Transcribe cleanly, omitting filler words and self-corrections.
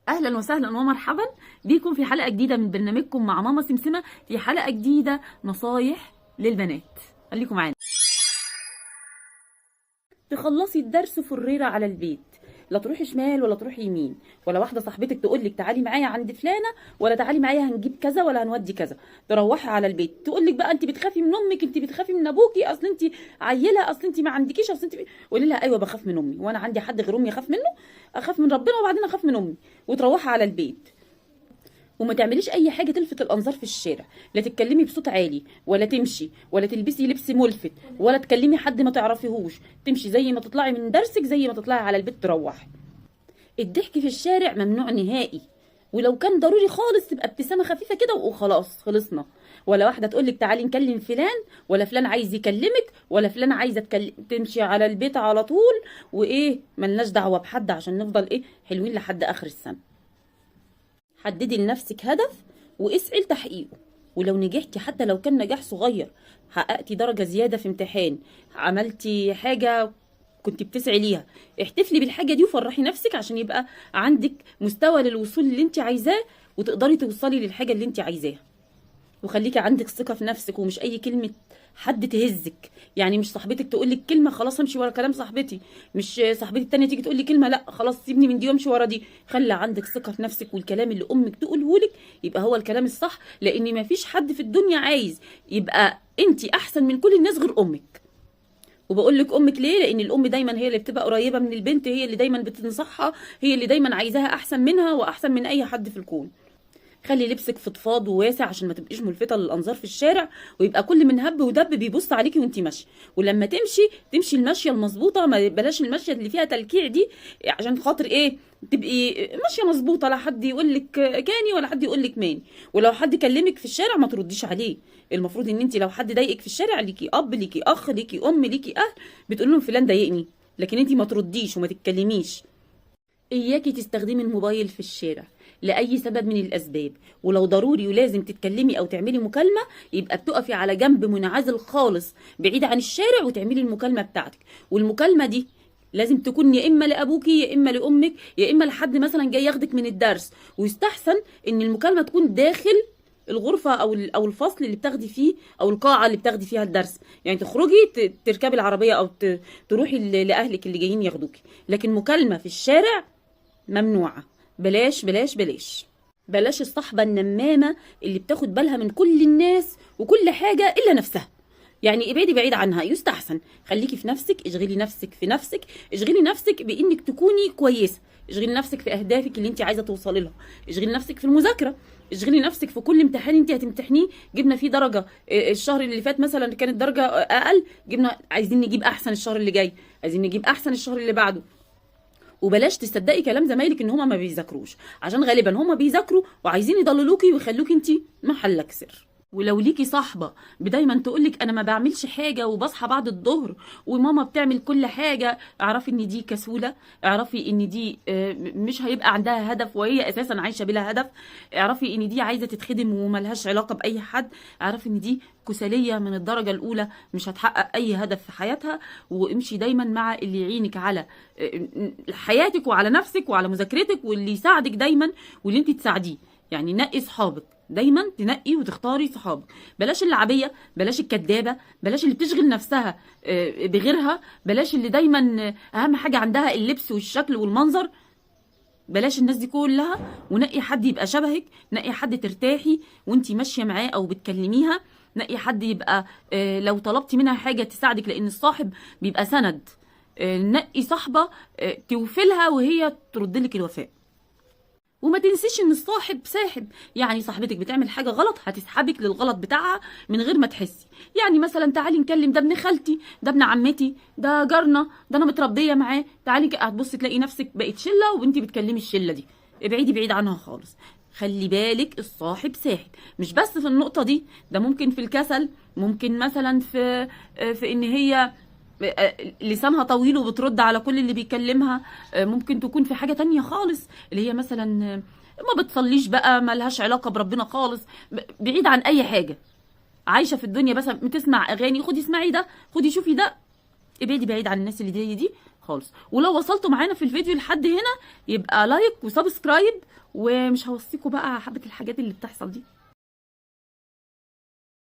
اهلا وسهلا ومرحبا بيكم في حلقه جديده من برنامجكم مع ماما سمسمه. في حلقه جديده نصايح للبنات، خليكم معانا. تخلصي الدرس فريره على البيت، لا تروحي شمال ولا تروحي يمين، ولا واحده صاحبتك تقول لك تعالي معايا عند فلانه، ولا تعالي معايا هنجيب كذا ولا هنودي كذا. تروحي على البيت تقول لك بقى انت بتخافي من امك، انت بتخافي من ابوكي، اصل انت عيله، اصل انت ما عندكيش، اصل انت قولي لها ايوه بخاف من امي، وانا عندي حد غير امي اخاف منه؟ اخاف من ربنا وبعدين اخاف من امي. وتروحي على البيت وما تعمليش اي حاجه تلفت الانظار في الشارع، لا تتكلمي بصوت عالي ولا تمشي ولا تلبسي لبس ملفت ولا تكلمي حد ما تعرفيهوش. تمشي زي ما تطلعي من درسك زي ما تطلعي على البيت تروحي. الضحك في الشارع ممنوع نهائي، ولو كان ضروري خالص تبقى ابتسامه خفيفه كده وخلاص خلصنا. ولا واحده تقول لك تعالي نكلم فلان، ولا فلان عايز يكلمك، ولا فلان عايزه تمشي على البيت على طول. وايه ملناش دعوه بحد عشان نفضل ايه حلوين لحد اخر السنه. حددي لنفسك هدف واسعي لتحقيقه، ولو نجحتي حتى لو كان نجاح صغير، حققتي درجة زيادة في امتحان، عملتي حاجة كنت بتسعي ليها، احتفلي بالحاجة دي وفرحي نفسك عشان يبقى عندك مستوى للوصول اللي انت عايزاه وتقدري توصلي للحاجة اللي انت عايزاها. وخليكي عندك ثقة في نفسك، ومش أي كلمة حد تهزك. يعني مش صاحبتك تقول لك كلمة خلاص امشي ورا كلام صاحبتي، مش صاحبتي التانية تيجي تقول لي كلمة لا خلاص سيبني من دي وامشي ورا دي. خلي عندك ثقة في نفسك، والكلام اللي أمك تقوله لك يبقى هو الكلام الصح، لأن مفيش حد في الدنيا عايز يبقى انت أحسن من كل الناس غير أمك. وبقول لك امك ليه؟ لان الام دايما هي اللي بتبقى قريبه من البنت، هي اللي دايما بتنصحها، هي اللي دايما عايزاها احسن منها واحسن من اي حد في الكون. خلي لبسك فضفاض وواسع عشان ما تبقيش ملفتة للأنظار في الشارع، ويبقى كل من هب ودب بيبص عليكي وانتي ماشية. ولما تمشي المشية المظبوطة، ما بلاش المشية اللي فيها تلكيع دي، عشان خاطر ايه تبقي ماشية مظبوطة، لا حد يقول لك كاني ولا حد يقول لك ماني. ولو حد كلمك في الشارع ما ترديش عليه. المفروض ان انت لو حد ضايقك في الشارع، ليكي اب، ليكي اخ، ليكي ام، ليكي اهل، بتقول لهم فلان ضايقني، لكن انت ما ترديش وما تتكلميش. إياكي تستخدمي الموبايل في الشارع لأي سبب من الأسباب، ولو ضروري ولازم تتكلمي أو تعملي مكالمة يبقى بتقفي على جنب منعزل خالص بعيد عن الشارع وتعملي المكالمة بتاعتك. والمكالمة دي لازم تكون يا إما لأبوكي يا إما لأمك يا إما لحد مثلا جاي ياخدك من الدرس. ويستحسن إن المكالمة تكون داخل الغرفة أو الفصل اللي بتاخدي فيه أو القاعة اللي بتاخدي فيها الدرس. يعني تخرجي تركبي العربية أو تروحي لأهلك اللي جايين ياخدوكي، لكن مكالمة في الشارع ممنوعة. بلاش بلاش بلاش. بلاش الصحبة النمامة اللي بتاخد بالها من كل الناس وكل حاجة إلا نفسها. يعني ابعدي بعيد عنها يستحسن. خليكي في نفسك، اشغلي نفسك في نفسك، اشغلي نفسك بإنك تكوني كويسة، اشغلي نفسك في أهدافك اللي انت عايزة توصلي لها، اشغلي نفسك في المذاكرة، اشغلي نفسك في كل امتحان انت هتمتحنيه. جبنا فيه درجة الشهر اللي فات مثلا كانت درجة أقل، جبنا عايزين نجيب أحسن الشهر اللي جاي، عايزين نجيب أحسن الشهر اللي بعده. وبلاش تصدقي كلام زمايلك ان هما ما بيذاكروش، عشان غالبا هما بيذاكروا وعايزين يضللوكي ويخلوكي انت محلك سر. ولو ليكي صاحبه دايما تقولك انا ما بعملش حاجه وبصحى بعد الظهر وماما بتعمل كل حاجه، اعرفي ان دي كسوله، اعرفي ان دي مش هيبقى عندها هدف وهي اساسا عايشه بلا هدف، اعرفي ان دي عايزه تتخدم وملهاش علاقه باي حد، اعرفي ان دي كساليه من الدرجه الاولى مش هتحقق اي هدف في حياتها. وامشي دايما مع اللي يعينك على حياتك وعلى نفسك وعلى مذاكرتك، واللي يساعدك دايما واللي انت تساعديه. يعني نقي صحابك، دايما تنقي وتختاري صحابك. بلاش اللعبيه، بلاش الكدابه، بلاش اللي بتشغل نفسها بغيرها، بلاش اللي دايما اهم حاجه عندها اللبس والشكل والمنظر. بلاش الناس دي كلها، ونقي حد يبقى شبهك، نقي حد ترتاحي وانتي ماشيه معاه او بتكلميها، نقي حد يبقى لو طلبتي منها حاجه تساعدك، لان الصاحب بيبقى سند. نقي صاحبه توفلها وهي ترد لك الوفاء. وما تنسيش ان الصاحب ساحب، يعني صاحبتك بتعمل حاجه غلط هتسحبك للغلط بتاعها من غير ما تحسي. يعني مثلا تعالي نكلم ده ابن خالتي، ده ابن عمتي، ده جارنا، ده انا متربيه معاه، تعالي هتبصي تلاقي نفسك بقت شله وانتي بتكلمي الشله دي. ابعدي بعيد عنها خالص. خلي بالك الصاحب ساحب، مش بس في النقطه دي، ده ممكن في الكسل، ممكن مثلا في ان هي لسانها طويل وبترد على كل اللي بيكلمها، ممكن تكون في حاجة تانية خالص اللي هي مثلا ما بتصليش بقى، ملهاش علاقة بربنا خالص، بعيد عن أي حاجة، عايشة في الدنيا بس بتسمع أغاني، خدي اسمعي ده، خدي شوفي ده. ابعدي بعيد عن الناس اللي دي خالص. ولو وصلتوا معانا في الفيديو لحد هنا يبقى لايك وسبسكرايب، ومش هوصيكوا بقى حبه الحاجات اللي بتحصل دي.